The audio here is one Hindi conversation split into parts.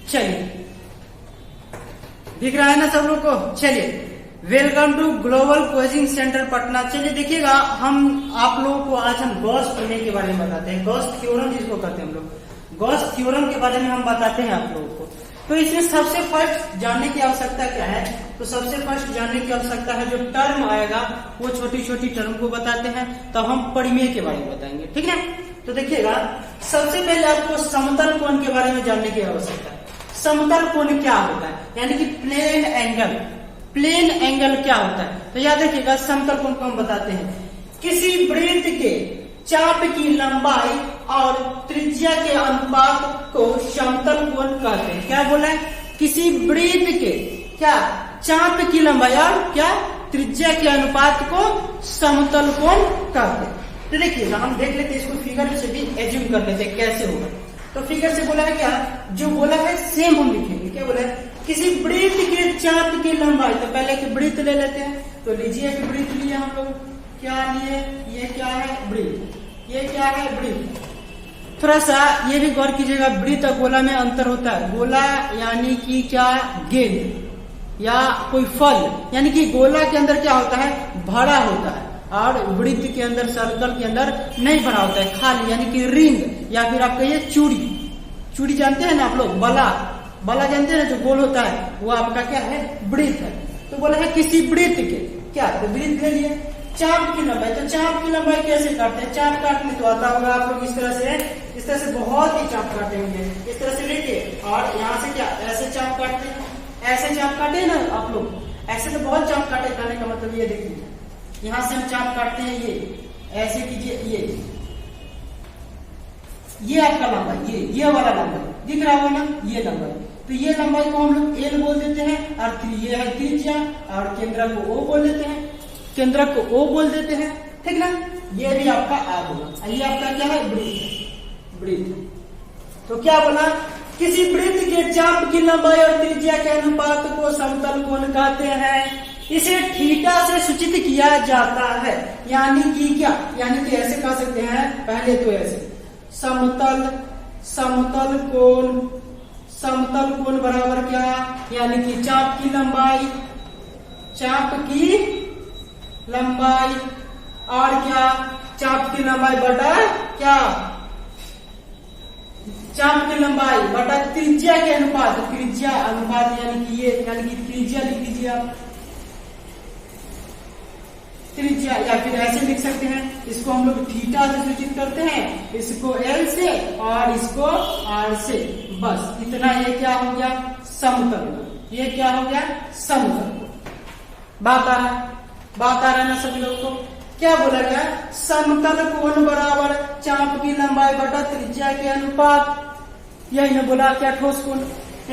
चलिए, दिख रहा है ना सब लोग को। चलिए, welcome to global coaching centre Patna. चलिए देखिएगा, हम आप लोगों को आज हम गॉस प्रमेय के बारे में बताते हैं। गॉस थ्योरम जिसको कहते हैं हम लोग, गॉस थ्योरम के बारे में हम बताते हैं आप लोगों को। तो इसमें सबसे फर्स्ट जानने की आवश्यकता क्या है, तो सबसे फर्स्ट जानने की आवश्यकता है जो टर्म आएगा वो छोटी छोटी टर्म को बताते हैं, तब हम परिमेय के बारे में बताएंगे, ठीक है। तो देखिएगा, सबसे पहले आपको समतल कोण के बारे में जानने की आवश्यकता है। समतल कोण क्या होता है, यानी कि प्लेन एंगल। प्लेन एंगल क्या होता है, तो याद रखिएगा, समतल कोण को हम बताते हैं किसी वृत्त के चाप की लंबाई और त्रिज्या के अनुपात को समतल कोण कहते हैं। क्या बोला है, किसी वृत्त के क्या चाप की लंबाई और क्या त्रिज्या के अनुपात को समतल कोण कहते हैं। तो देखिएगा, हम देख लेते हैं इसको, फिगर से भी एज्यूम कर लेते हैं कैसे होगा। तो फिगर से बोला है क्या, जो बोला है सेम हम लिखेंगे। क्या बोला है, किसी वृत्त के चाप की लंबाई, तो पहले की वृत्त ले लेते हैं। तो लीजिए कि वृत्त लिए हम लोग, क्या लिए, ये क्या है वृत्त, ये क्या है वृत्त। थोड़ा सा ये भी गौर कीजिएगा, वृत्त और गोला में अंतर होता है। गोला यानी कि क्या, गेंद या कोई फल, यानी कि गोला के अंदर क्या होता है, भरा होता है, और वृत्त के अंदर, सर्कल के अंदर नहीं भरा होता है, खाली, यानी कि रिंग, या फिर आप कहिए चूड़ी। चूड़ी जानते हैं ना आप लोग, बला जानते हैं ना, जो गोल होता है, वो आपका क्या है, वृत्त है। तो बोला है किसी वृत्त के क्या, तो वृत्त ले लिए, चाप की लंबाई। तो चाप की लंबाई कैसे काटते हैं, चाप काटने तो आता होगा आप लोग, इस तरह से बहुत ही चाप काटेंगे, इस तरह से लेके, और यहाँ से क्या ऐसे चाप काटते हैं, ऐसे चाप काटे ना आप लोग, ऐसे तो बहुत चाप काटे। कहने का मतलब ये देखिए, यहाँ से हम चाप काटते हैं, ये ऐसे कीजिए, ये आपका लंबाई, ये वाला लंबाई दिख रहा होगा ना, ये लंबाई। तो ये लंबाई को हम लोग एल बोल देते हैं, और ये है त्रिज्या, और केंद्रक को ओ बोल देते हैं, केंद्रक को ओ बोल देते हैं, ठीक ना। ये भी आपका आ होगा, ये आपका क्या है, वृत्त। तो क्या बोला, किसी वृत्त के चाप की लंबाई और त्रिज्या के अनुपात को समतल कोण कहते हैं। इसे थीटा से सूचित किया जाता है, यानी कि क्या, यानी कि ऐसे कह सकते हैं, पहले तो ऐसे समतल कोण बराबर क्या, यानी कि चाप की लंबाई और क्या, चाप की लंबाई बटा क्या, चाप की लंबाई बटा त्रिज्या के अनुपात, त्रिज्या अनुपात यानी कि ये, यानी कि त्रिज्या लिख दीजिए आप, त्रिज्या, या फिर ऐसे लिख सकते हैं, इसको हम लोग थीटा से सूचित करते हैं, इसको एल से और इसको आर से, बस इतना। ये क्या हो गया, समतल। ये क्या हो गया, समतल। बात आ रहा है ना सभी लोग को। क्या बोला गया, समतल कोण बराबर चाप की लंबाई बटा त्रिज्या के अनुपात। यही ने बोला क्या, ठोस कोण,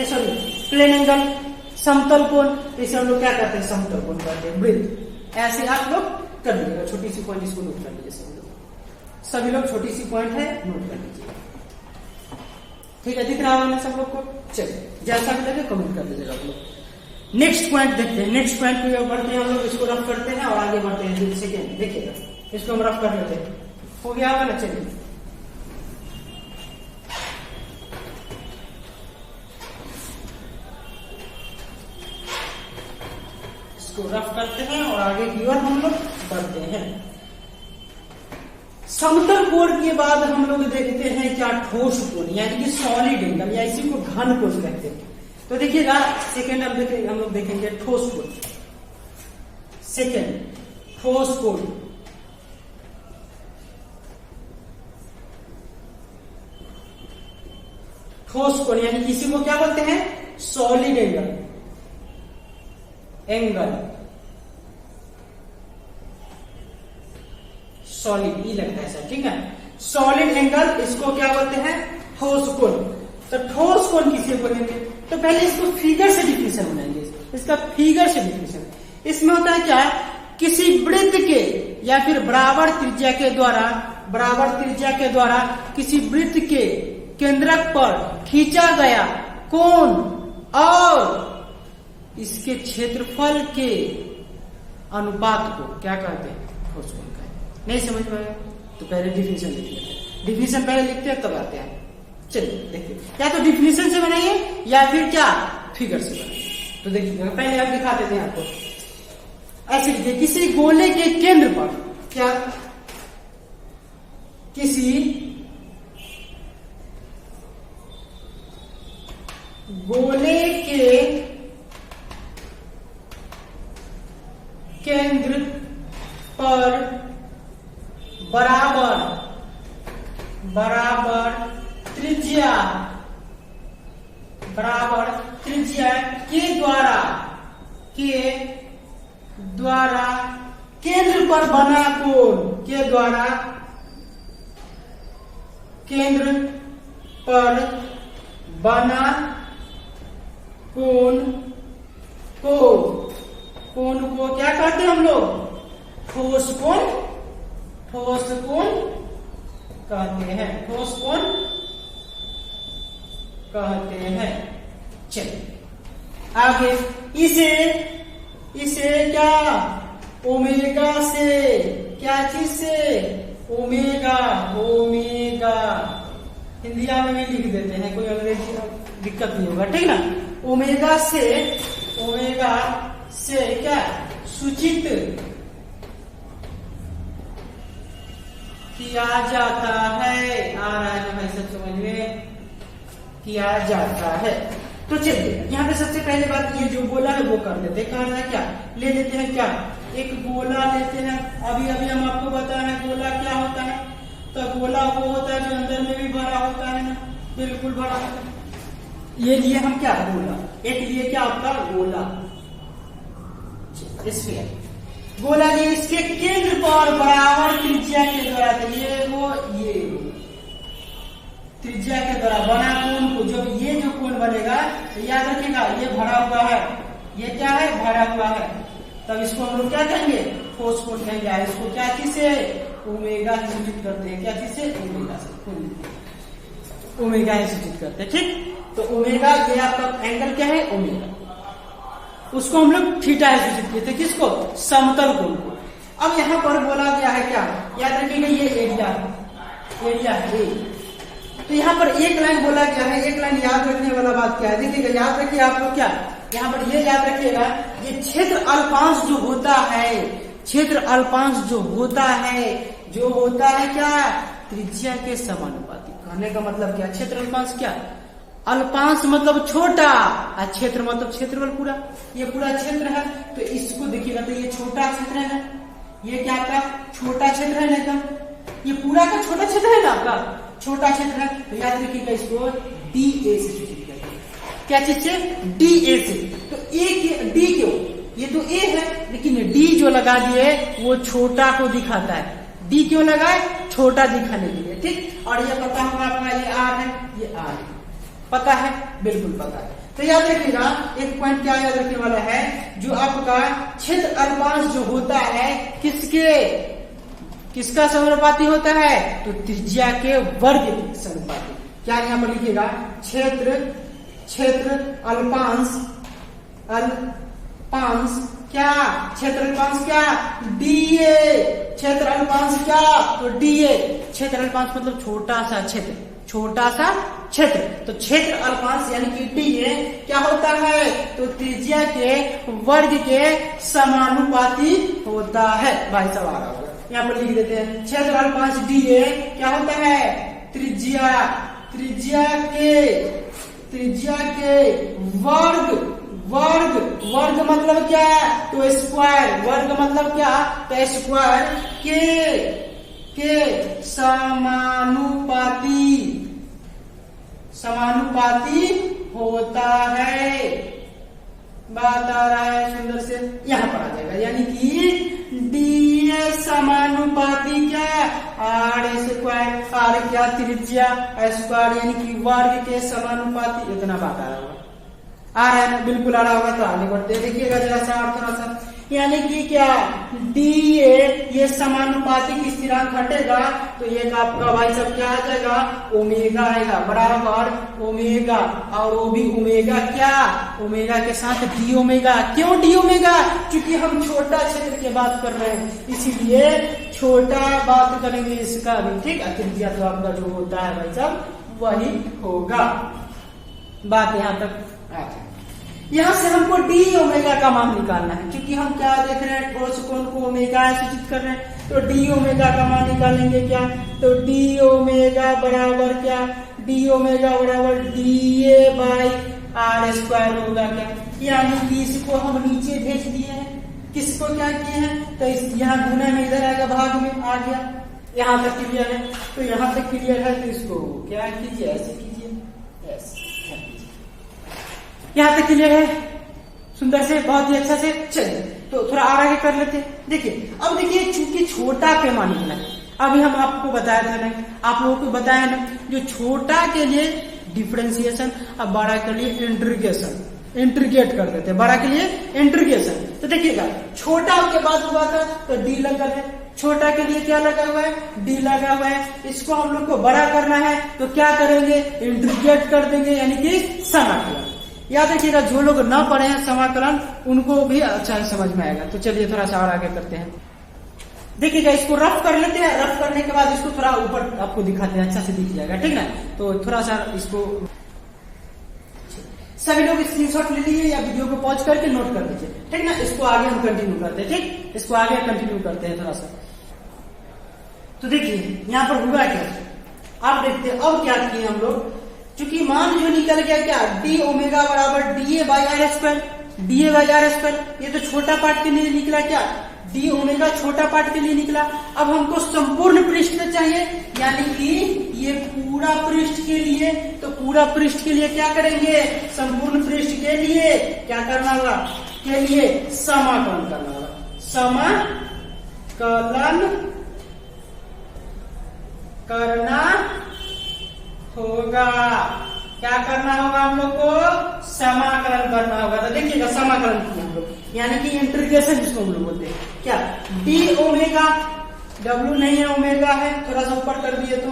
सॉरी प्लेन एंगल, समतल कोण। इसे हम लोग क्या करते हैं, समतल कोण करते हैं, वृत्त। ऐसे आप लोग कर लीजिएगा, छोटी सी पॉइंट इसको नोट कर लीजिए सभी लोग छोटी सी पॉइंट है, नोट कर लीजिए, ठीक है। दिख रहा होगा ना सब लोग को। चलिए, जैसा भी लगे कमेंट कर दीजिएगा आप लोग। नेक्स्ट पॉइंट देखते हैं, नेक्स्ट पॉइंट पे बढ़ते हैं हम लोग, इसको रफ करते हैं और आगे बढ़ते हैं। सेकेंड देखिएगा, इसको हम रफ कर लेते हैं, हो गया होगा ना। चलिए, इसको रफ करते हैं और आगे की ओर हम लोग बढ़ते हैं। समतल कोण के बाद हम लोग देखते हैं क्या, ठोस कोण, यानी कि सॉलिड एंगल, या इसी को घन कोण कहते हैं। तो देखिएगा, सेकेंड हम लोग देखेंगे ठोस कोण। सेकेंड, ठोस कोण। ठोस कोण यानी कि इसी को क्या बोलते हैं, सॉलिड एंगल। सॉलिड ई लगता है सर, ठीक है। सॉलिड एंगल, इसको क्या बोलते हैं, ठोस कोण। तो ठोस कोण किसे बोलेंगे, तो पहले इसको फिगर से डिफिनेशन बनाएंगे, इसका फिगर से डिफिनेशन। इसमें होता है क्या, किसी वृत्त के या फिर बराबर त्रिज्या के द्वारा किसी वृत्त के केंद्रक पर खींचा गया कोण और इसके क्षेत्रफल के अनुपात को क्या कहते हैं, ठोस कोण कहते हैं। नहीं समझ में आया तो पहले डिफिनेशन लिख लेते हैं, डिफिनेशन पहले लिखते हैं तब आते हैं। चलिए देखिए, या तो डिफिनेशन से बनाइए या फिर क्या फिगर से बनाइए। तो देखिए पहले आप दिखा देते हैं आपको, ऐसे लिखिए, किसी गोले के केंद्र पर, क्या, किसी गोले के केंद्र पर बराबर त्रिज्या के द्वारा केंद्र पर बना कोण, के द्वारा केंद्र पर बना कोण को क्या कहते हैं हम लोग? ठोस कोण कहते हैं, ठोस कोण कहते हैं। चलिए आगे, इसे क्या, ओमेगा से, क्या चीज से, ओमेगा हिंदिया में भी लिख देते हैं, कोई अंग्रेजी दिक्कत नहीं होगा, ठीक ना। ओमेगा से क्या सूचित किया जाता है, आ रहा है भाई सब समझ में, किया जाता है। तो चलिए यहाँ पे सबसे पहले बात, ये जो गोला है वो कर लेते हैं। कहा है क्या, ले लेते हैं क्या, एक गोला लेते हैं। अभी हम आपको बताए हैं गोला क्या होता है। तो गोला वो होता है जो अंदर में भी भरा होता है ना, बिल्कुल भरा होता है। ये लिए हम क्या, गोला, एक लिए क्या आपका गोला, इसमें गोला लिए, इसके केंद्र पर बराबर त्रिज्या के द्वारा, ये त्रिज्या के द्वारा बना कोण को, जो कोण बनेगा, तो याद रखिएगा ये भरा हुआ है, ये क्या है, भरा हुआ है, तब इसको हम लोग क्या कहेंगे, ठोस कोण कहेंगे। इसको क्या चीज से, ओमेगा से सूचित करते हैं, क्या चीज से, ओमेगा से सूचित करते हैं, ठीक। तो ओमेगा, ये आपका एंगल क्या है, ओमेगा, उसको हम लोग थीटा से सूचित किए थे, किसको, समतल कोण को। अब यहाँ पर बोला गया है क्या, याद रखिएगा ये एरिया है। तो यहाँ पर एक लाइन बोला गया है, एक लाइन याद रखने वाला बात क्या है, देखिएगा, याद रखिए आप लोग क्या, यहाँ पर ये याद रखिएगा, ये क्षेत्र अल्पांश जो होता है, जो होता है क्या, त्रिज्या के समानुपाती। कहने का मतलब क्या, क्षेत्र अल्पांश क्या, अल्पांश मतलब छोटा, और क्षेत्र मतलब क्षेत्रफल पूरा, ये पूरा क्षेत्र है। तो इसको देखिएगा, तो ये छोटा क्षेत्र है, ये क्या आपका छोटा क्षेत्र है ना, एकदम ये पूरा का छोटा क्षेत्र है ना, आपका छोटा क्षेत्र है। तो याद रखिएगा, इसको DA से सूचित करते हैं, क्या चीज से, DA से। तो D क्यों, ये तो A है, लेकिन D जो लगा दिए वो छोटा को दिखाता है, D क्यों लगाए, छोटा दिखाने के लिए, ठीक। और ये पता होगा आपका, ये R है, ये R है, पता है, बिल्कुल पता है। तो याद रखिएगा, एक पॉइंट क्या याद रखने वाला है, जो आपका क्षेत्र अल्पांश जो होता है, किसका समानुपाती होता है, तो त्रिज्या के वर्ग के समानुपाती। क्या यहाँ पर लिखिएगा, क्षेत्र अल्पांश क्या, क्षेत्र अल्पांश क्या, DA, क्षेत्र अल्पांश क्या, तो DA, क्षेत्र अल्पांश मतलब छोटा सा क्षेत्र, तो क्षेत्र अल्पांश यानी कि DA क्या होता है, तो त्रिज्या के वर्ग के समानुपाती होता है। भाई सब आ रहा होगा, यहाँ पर लिख देते हैं, क्षेत्र अल्पांश DA क्या होता है, त्रिज्या के वर्ग मतलब क्या, तो स्क्वायर, वर्ग मतलब क्या, तो स्क्वायर के समानुपाती होता है। बात आ रहा है सुंदर से, यहाँ पर आ जाएगा, यानी कि DA समानुपाती क्या, R स्क्वायर, R क्या, त्रिज्या स्क्वायर यानी कि वर्ग के समानुपाती। इतना बात आ रहा होगा, आ रहा है ना, बिल्कुल आ रहा होगा। तो आगे बढ़ते देखिएगा जरा सा और थोड़ा सा, यानी कि क्या, DA ये समानुपातिक स्थिरांक हटेगा, तो ये आपका भाई सब क्या आ जाएगा, ओमेगा आएगा, बराबर ओमेगा, और वो भी ओमेगा क्या, ओमेगा के साथ डी ओमेगा। क्यों डी ओमेगा, क्योंकि हम छोटा क्षेत्र की बात कर रहे हैं, इसीलिए छोटा बात करेंगे इसका भी, ठीक। त्रिज्या तो आपका जो होता है भाई साहब वही होगा। बात यहाँ तक आ गई। यहाँ से हमको डी ओमेगा का मान निकालना है, क्योंकि हम क्या देख रहे हैं, ठोस कोण को ओमेगा सूचित कर रहे हैं, तो डी ओमेगा का मान निकालेंगे क्या, तो डी ओमेगा बराबर क्या, डी ओमेगा बराबर d A by r square होगा क्या, यानी कि इसको हम नीचे भेज दिए हैं, किसको क्या किए हैं, तो इस यहाँ गुना में इधर आएगा, भाग में आ गया। यहाँ तक क्लियर है, तो यहाँ तक क्लियर है, तो इसको क्या कीजिए, ऐसे कीजिए, ऐसे यहाँ तक क्लियर है, सुंदर से, बहुत ही अच्छा से। चलिए तो थोड़ा और आगे कर लेते हैं। देखिए अब देखिए, चूंकि छोटा पैमाने है, अभी हम आपको बताया था ना, आप लोगों को बताया ना, जो छोटा के लिए डिफरेंशिएशन, अब बड़ा के लिए इंटीग्रेशन, इंटीग्रेट कर देते हैं, बड़ा के लिए इंटीग्रेशन। तो देखिएगा, छोटा के बाद हुआ था तो डी लगा है, छोटा के लिए क्या लगा हुआ है, डी लगा हुआ है, इसको हम लोग को बड़ा करना है तो क्या करेंगे, इंटीग्रेट कर देंगे, यानी कि समाकलन। याद रखिएगा, जो लोग ना पढ़े हैं समाकलन, उनको भी अच्छा समझ में आएगा। तो चलिए थोड़ा सा और आगे करते हैं। देखिएगा, इसको रफ कर लेते हैं, रफ करने के बाद इसको थोड़ा ऊपर आपको दिखाते हैं, अच्छा से दिख जाएगा, ठीक ना। तो थोड़ा सा इसको सभी लोग स्क्रीनशॉट ले लीजिए या वीडियो को पॉज करके नोट कर लीजिए, ठीक ना। इसको आगे हम कंटिन्यू करते हैं, ठीक, इसको आगे कंटिन्यू करते हैं थोड़ा सा। तो देखिए यहाँ पर हुआ क्या, आप देखते हैं अब क्या किए हम लोग, चूंकि मान जो निकल गया क्या, डी ओमेगा बराबर d A by r square, d A by r square, ये तो छोटा पार्ट के लिए निकला क्या, डी ओमेगा छोटा पार्ट के लिए निकला। अब हमको संपूर्ण पृष्ठ चाहिए, यानी कि ये पूरा पृष्ठ के लिए, तो पूरा पृष्ठ के लिए क्या करेंगे, संपूर्ण पृष्ठ के लिए क्या करना होगा, के लिए समाकलन करना होगा, समाकलन करना होगा। क्या करना होगा हम लोग को, समाकलन करना होगा। तो देखिएगा, समाकलन किया हम लोग, यानी कि इंटीग्रेशन जिसको हम लोग बोलते हैं, क्या डी ओमेगा, डब्ल्यू नहीं है, ओमेगा है, थोड़ा सा ऊपर कर दिए तो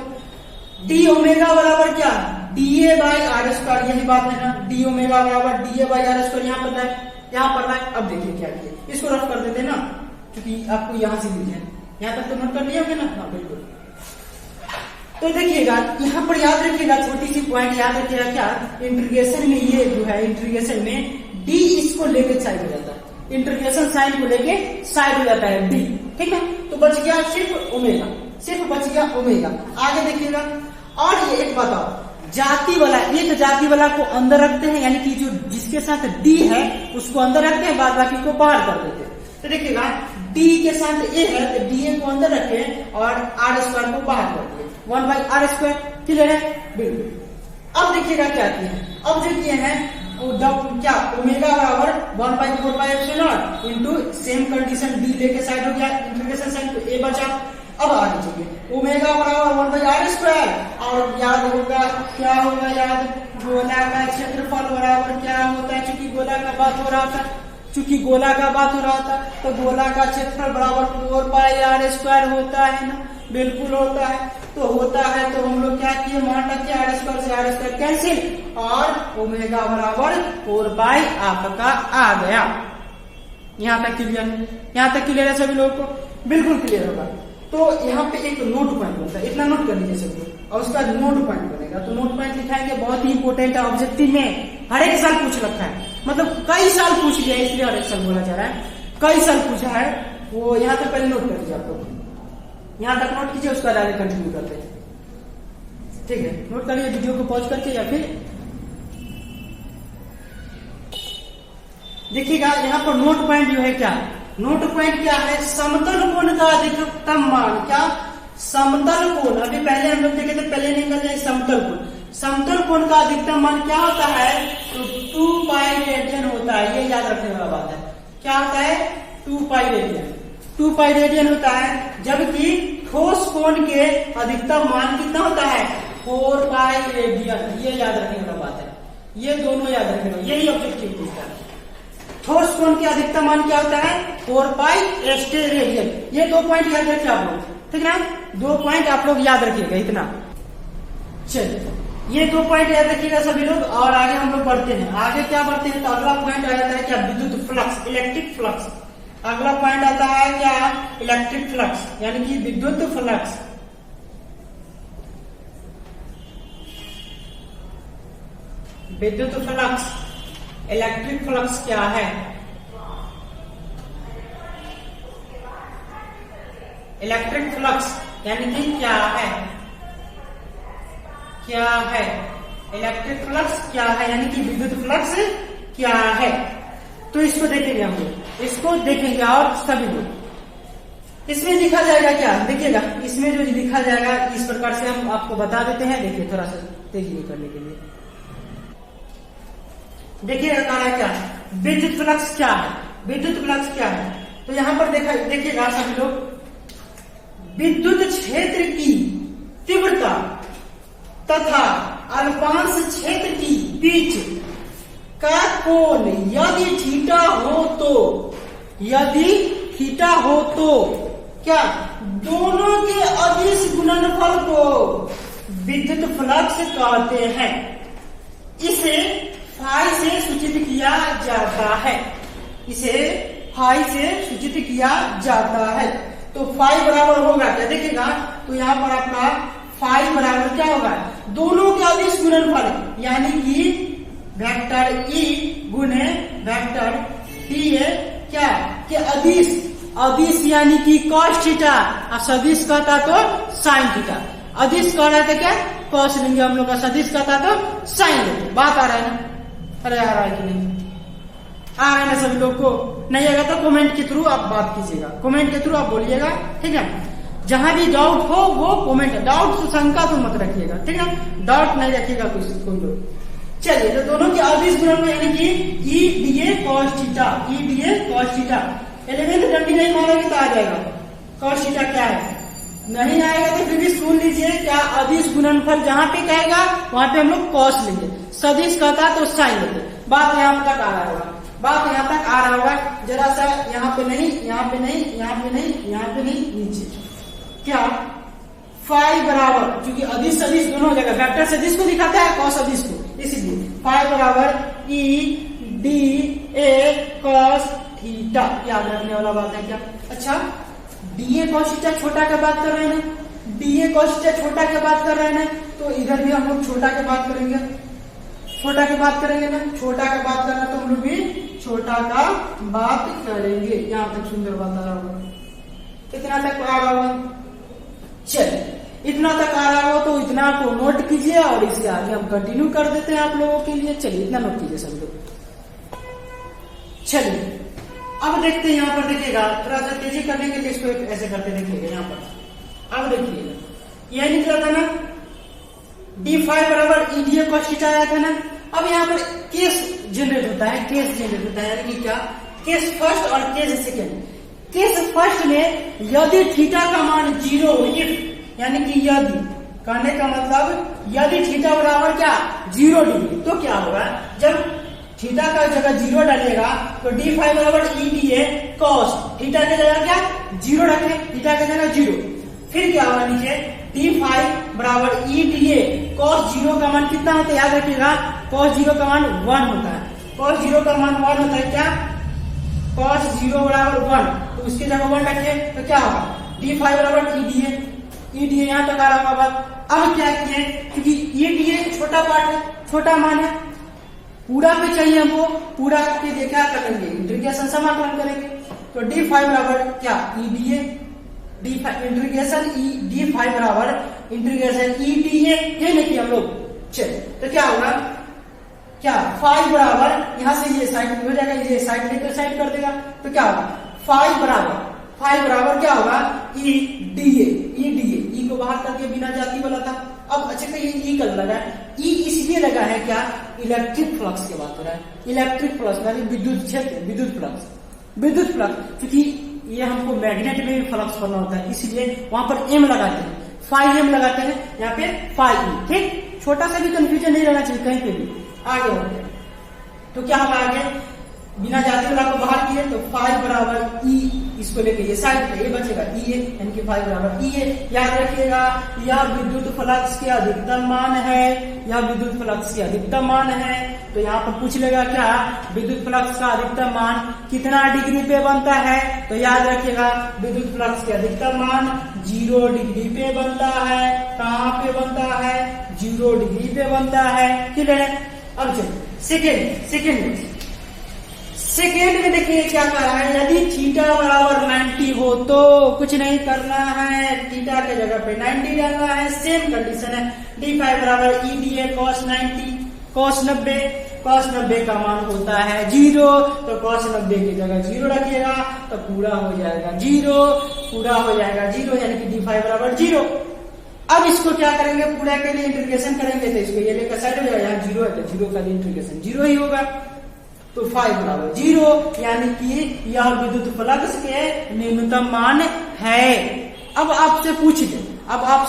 डी ओमेगा बराबर क्या, d A by r square, यही बात है ना, डी ओमेगा बराबर d A by r square, यहाँ पर है, यहाँ पर है। अब देखिए क्या किए, इसको रफ कर देते ना, क्योंकि आपको यहाँ से दिखे, यहाँ तक तो नोट कर लिया होगा ना, हाँ बिल्कुल। तो देखिएगा, यहाँ पर याद रखिएगा, छोटी सी पॉइंट याद रखिएगा, क्या इंटीग्रेशन में ये जो है, इंटीग्रेशन में डी इसको लेके साइड हो जाता है, इंटीग्रेशन साइन को लेके साइड हो जाता है डी, ठीक है। तो बच गया सिर्फ ओमेगा, सिर्फ बच गया ओमेगा। आगे देखिएगा, और ये एक बताओ, जाति वाला, एक जाति वाला को अंदर रखते हैं, यानी कि जो जिसके साथ डी है उसको अंदर रखते हैं, बाद बाकी को बाहर कर देते हैं। तो देखिएगा, डी के साथ ए है, तो डी ए को अंदर रखे और आर स्क्वायर को बाहर कर दिए, 1 बाई आर स्क्वायर, क्लियर है, बिल्कुल। अब देखिएगा क्या किए हैं, अब जो किए हैं क्या, ओमेगा बराबर 1 by 4 pi epsilon into same condition D लेके साइड हो गया, इंटीग्रेशन साइन को ए बचा। अब आगे चलिए, ओमेगा बराबर 1 बाई आर स्क्वायर, और याद होगा क्या होगा, याद, गोला का क्षेत्रफल बराबर क्या होता है, चूंकि गोला का बात हो रहा था, चूंकि गोला का बात हो रहा था, तो गोला का क्षेत्रफल बराबर 4 पाई आर स्क्वायर होता है ना, बिल्कुल होता है। तो होता है, तो हम लोग क्या किए, मान रखिए आर स्क्वायर से आर स्क्वायर कैंसिल, और ओमेगा बराबर 4 पाई आपका आ गया। यहाँ तक क्लियर है, यहाँ तक क्लियर है सभी लोगों को, बिल्कुल क्लियर होगा। तो यहाँ पे एक नोट पॉइंट होता है, इतना नोट कर लीजिए सब लोग, और उसका नोट पॉइंट बनेगा। तो नोट पॉइंट लिखाएंगे, बहुत ही इंपोर्टेंट है, ऑब्जेक्टिव में हर एक साल पूछ रखा है, मतलब कई साल पूछ लिया, इसलिए हर एक साल बोला जा रहा है, कई साल पूछा है वो। यहाँ तक पहले नोट कर लीजिए आप लोग, यहाँ तक नोट कीजिए, उसका आगे कंटिन्यू करते हैं, ठीक है। नोट करिए वीडियो को पॉज करके, या फिर देखिएगा यहाँ पर नोट पॉइंट जो है, क्या नोट पॉइंट क्या है, समतल कोण का अधिकतम मान, क्या समतल कोण, अभी पहले हम लोग देखे थे, पहले निकल जाए समतल कोण, समतल कोण का अधिकतम मान क्या होता है, तो 2 पाई रेडियन होता है, ये याद रखने वाला बात है, क्या होता है, 2 पाई रेडियन, 2 पाई रेडियन होता है, जबकि ठोस कोण के अधिकतम मान कितना होता है, 4 पाई रेडियन, ये याद रखने वाला बात है, ये दोनों याद रखने वाला, यही ऑब्जेक्टिव पूछता है। ठोस कोण के अधिकतम मान क्या होता है, 4 पाई एस्टे रेडियन, ये 2 पॉइंट याद रखिए आप लोग, ठीक ना, 2 पॉइंट आप लोग याद रखिएगा इतना। चलिए, ये 2 पॉइंट याद रखिएगा सभी लोग, और आगे हम लोग बढ़ते हैं। आगे क्या बढ़ते हैं, तो अगला पॉइंट आ जाता है क्या, विद्युत फ्लक्स, इलेक्ट्रिक फ्लक्स। अगला पॉइंट आता है क्या, इलेक्ट्रिक फ्लक्स, यानी कि विद्युत फ्लक्स। विद्युत फ्लक्स, इलेक्ट्रिक फ्लक्स क्या है? इलेक्ट्रिक फ्लक्स यानी कि क्या है? क्या है इलेक्ट्रिक फ्लक्स? क्या है यानी कि विद्युत फ्लक्स क्या है? तो इसको देखेंगे हम लोग, इसको देखेंगे और सभी लोग। इसमें लिखा जाएगा क्या, देखिएगा इसमें जो लिखा जाएगा इस प्रकार से हम आपको बता देते हैं। देखिए थोड़ा सा तेजी करने के लिए देखिएगा कह रहा है क्या, विद्युत फ्लक्स क्या है? विद्युत फ्लक्स क्या है? तो यहां पर देखिएगा सभी लोग, विद्युत क्षेत्र की तीव्रता तथा अल्पांश क्षेत्र की बीच का कोण यदि थीटा हो तो, यदि थीटा हो तो क्या, दोनों के अदिश गुणनफल को विद्युत फ्लक्स कहते हैं। इसे फाई से सूचित किया जाता है। इसे फाई से सूचित किया जाता है। तो फाई बराबर होगा क्या, देखिएगा तो यहाँ पर आपका फाई बराबर क्या होगा, दोनों के अदिश गुणनफल यानी कि वेक्टर ई गुणे वेक्टर टी क्या के अदिश, अदिश यानी कि कॉस थीटा और सदिश कहता तो साइन थीटा। अदिश कह रहे थे क्या, कॉस लेंगे हम लोग का, सदिश कहता तो साइन लेंगे। बात आ रहा है ना? अरे आ रहा है कि नहीं आ रहा है ना सभी लोग को? नहीं आएगा तो कमेंट के थ्रू आप बात कीजिएगा, कमेंट के थ्रू आप बोलिएगा, ठीक है। जहां भी डाउट हो वो कमेंट, डाउट से शंका तो मत रखिएगा, ठीक है, डाउट नहीं रखिएगा कोई लोग। चलिए तो दोनों के अदिश गुणनफल यानी कि ई डी ए कॉस थीटा, ई डी ए कॉस थीटा। 11th डंडी नहीं मारेंगे तो आ जाएगा कॉस थीटा क्या है, नहीं आएगा तो फिर भी सुन लीजिए क्या, अदिश गुणनफल जहां पे कहेगा वहां पे हम लोग कॉस लेंगे, सदिश कहता तो साइन लेंगे। बात यहाँ तक आ रहा होगा, बात यहाँ तक आ रहा होगा। जरा सा यहाँ पे नहीं, यहाँ पे नहीं, यहाँ पे नहीं, यहाँ पे नहीं, नीचे क्या, फाई बराबर, क्योंकि अदिश सदिश दोनों जगह वेक्टर सदिश को दिखाता है कॉस सदिश को, इसीलिए फाई बराबर ई डी ए कॉस थीटा। याद रखने वाला बात है क्या? अच्छा डी ए कॉस थीटा छोटा का बात कर रहे हैं ना, डी ए कॉस थीटा छोटा का बात कर रहे हैं ना, तो इधर भी हम लोग छोटा की बात करेंगे, छोटा की बात करेंगे ना, छोटा का बात करना तो हम लोग भी छोटा का बात करेंगे। यहाँ तक सुंदर बात आ रहा होगा, इतना तक आ रहा होगा। चलिए इतना तक आ रहा हो तो इतना को नोट कीजिए और इसे आगे हम कंटिन्यू कर देते हैं आप लोगों के लिए। चलिए इतना नोट कीजिए सभी लोग। चलिए अब देखते हैं, यहाँ पर देखिएगा थोड़ा सा तेजी करने के लिए इसको ऐसे करते देखिएगा। यहाँ पर अब देखिएगा यह निकला था ना डी फाई बराबर ई डी ए कॉस थीटा आया था ना। अब यहाँ पर केस जनरेट होता है, केस जनरेट होता है यानी कि क्या, केस फर्स्ट और केस सेकेंड। केस फर्स्ट में यदि थीटा का मान 0 हो, इफ यानी कि यदि, कहने का मतलब यदि थीटा बराबर क्या 0 डिग्री, तो क्या होगा, जब थीटा का जगह 0 डालेगा तो डी फाई बराबर ई डी ए कॉस थीटा की जगह क्या 0 रखे, थीटा की जगह 0, फिर क्या होगा नीचे डी फाई बराबर ई डी ए कॉस 0 का मान कितना होता है, याद रखिएगा कॉस 0 का मान 1 होता है, कॉस 0 का मान 1 होता है क्या, कॉस 0 बराबर 1, तो उसकी जगह 1 रखे तो क्या होगा डी फाई बराबर ई डी ए, ई डी ए यहाँ तक आ रहा होगा बात। अब क्या किए, क्योंकि ई डी ए छोटा पार्ट है, छोटा मान है, पूरा पे चाहिए हमको, पूरा के क्या करेंगे इंटीग्रेशन समाकलन करेंगे, तो डी फाई बराबर क्या E d A, d phi integration E d phi बराबर इंटीग्रेशन ई डी ए, ये लिखिए हम लोग। चलिए तो क्या होगा, क्या फाई बराबर यहां से ये साइड हो जाएगा, ये साइड लेकर साइड कर देगा, तो क्या होगा फाई बराबर क्या होगा ई डी ए, ई डी ए, ई को बाहर करके बिना जाती वाला था। अब अच्छा कहिए ई कल लगा है, ई इसलिए लगा है क्या, इलेक्ट्रिक फ्लक्स की बात हो रहा है, इलेक्ट्रिक फ्लक्स यानी विद्युत क्षेत्र, विद्युत फ्लक्स, क्योंकि ये हमको मैग्नेट में भी फ्लक्स करना होता है, इसलिए वहां पर एम लगाते हैं, फाई एम लगाते हैं, यहाँ पे फाई ई, ठीक, छोटा सा भी कंफ्यूजन नहीं रहना चाहिए कहीं पे भी। आगे होते हैं तो क्या होगा, आगे बिना जाते वाला को बाहर किए तो फाई बराबर ई, इसको लेके ये साइड पे ये बचेगा ई ए, यानी कि फाई बराबर ई ए। याद रखिएगा यह विद्युत फ्लक्स के अधिकतम मान है, यह विद्युत फ्लक्स के अधिकतम मान है। तो यहाँ पर पूछ लेगा क्या, विद्युत फ्लक्स का अधिकतम मान कितना डिग्री पे बनता है, तो याद रखिएगा विद्युत फ्लक्स के अधिकतम मान 0 डिग्री पे बनता है। कहाँ पे बनता है, 0 डिग्री पे बनता है, क्लियर है। अब चलिए सेकेंड में देखिए क्या कर रहा है, यदि थीटा बराबर 90 हो तो कुछ नहीं करना है, थीटा के जगह पे 90 डालना है। सेम कंडीशन है, d5 बराबर e दिए cos 90 cos 90 का मान होता है 0, तो cos 90 की जगह 0 रखिएगा तो पूरा हो जाएगा 0, यानी कि d5 बराबर 0। अब इसको क्या करेंगे, पूरा के लिए इंटीग्रेशन करेंगे तो इसको ये लेकर साइड में जाएगा, यहाँ 0 है तो 0 का इंटीग्रेशन 0 ही होगा, तो 5 बराबर 0, यानी कि यह विद्युत फ्लक्स के न्यूनतम मान है। अब आपसे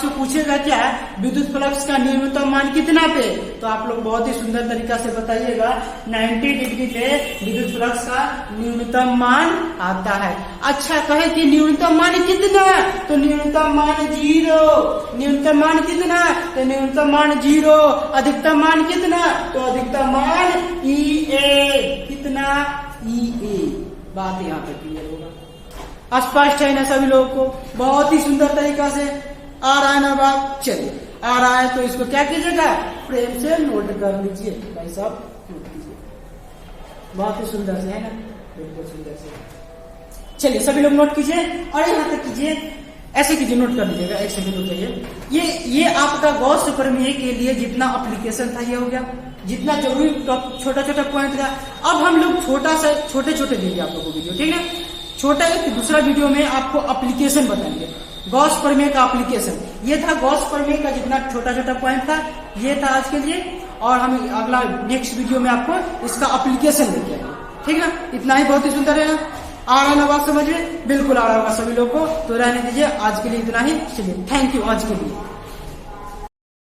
पूछेगा क्या, विद्युत फ्लक्स का न्यूनतम मान कितना पे, तो आप लोग बहुत ही सुंदर तरीका से बताइएगा 90 डिग्री पे विद्युत फ्लक्स का न्यूनतम मान आता है। अच्छा, कहे कि न्यूनतम मान कितना, तो न्यूनतम मान 0, न्यूनतम मान कितना, तो न्यूनतम मान 0, अधिकतम मान कितना, तो अधिकतम मान EA, कितना EA। बात यहाँ पे क्लियर होगा, स्पष्ट है ना सभी लोगों को, बहुत ही सुंदर तरीका से आ रहा है ना बात। चलिए आ रहा है तो इसको क्या कीजिएगा, फ्रेम से नोट कर लीजिए भाई साहब, नोट कीजिए, बहुत ही सुंदर से है ना, बिल्कुल सुंदर से। चलिए सभी लोग नोट कीजिए और यहाँ तक कीजिए, ऐसे कीजिए, नोट कर लीजिएगा, एक सेकंड हो जाइए। ये आपका गॉस प्रमेय के लिए जितना एप्लीकेशन था ये हो गया, जितना जरूरी छोटा छोटा पॉइंट था। अब हम लोग छोटे छोटे देंगे आप लोगों को वीडियो, ठीक है। छोटा एक दूसरा वीडियो में आपको एप्लीकेशन बताएंगे, गॉस प्रमेय का एप्लीकेशन। ये था गॉस प्रमेय का जितना छोटा छोटा पॉइंट था, ये था आज के लिए, और हम अगला नेक्स्ट वीडियो में आपको इसका एप्लीकेशन लेके आएंगे, ठीक है। इतना ही, बहुत ही सुंदर है ना, आ रहा है ना बात समझ में, बिल्कुल आ रहा होगा सभी लोग को, तो रहने दीजिए आज के लिए इतना ही। चलिए, थैंक यू आज के लिए।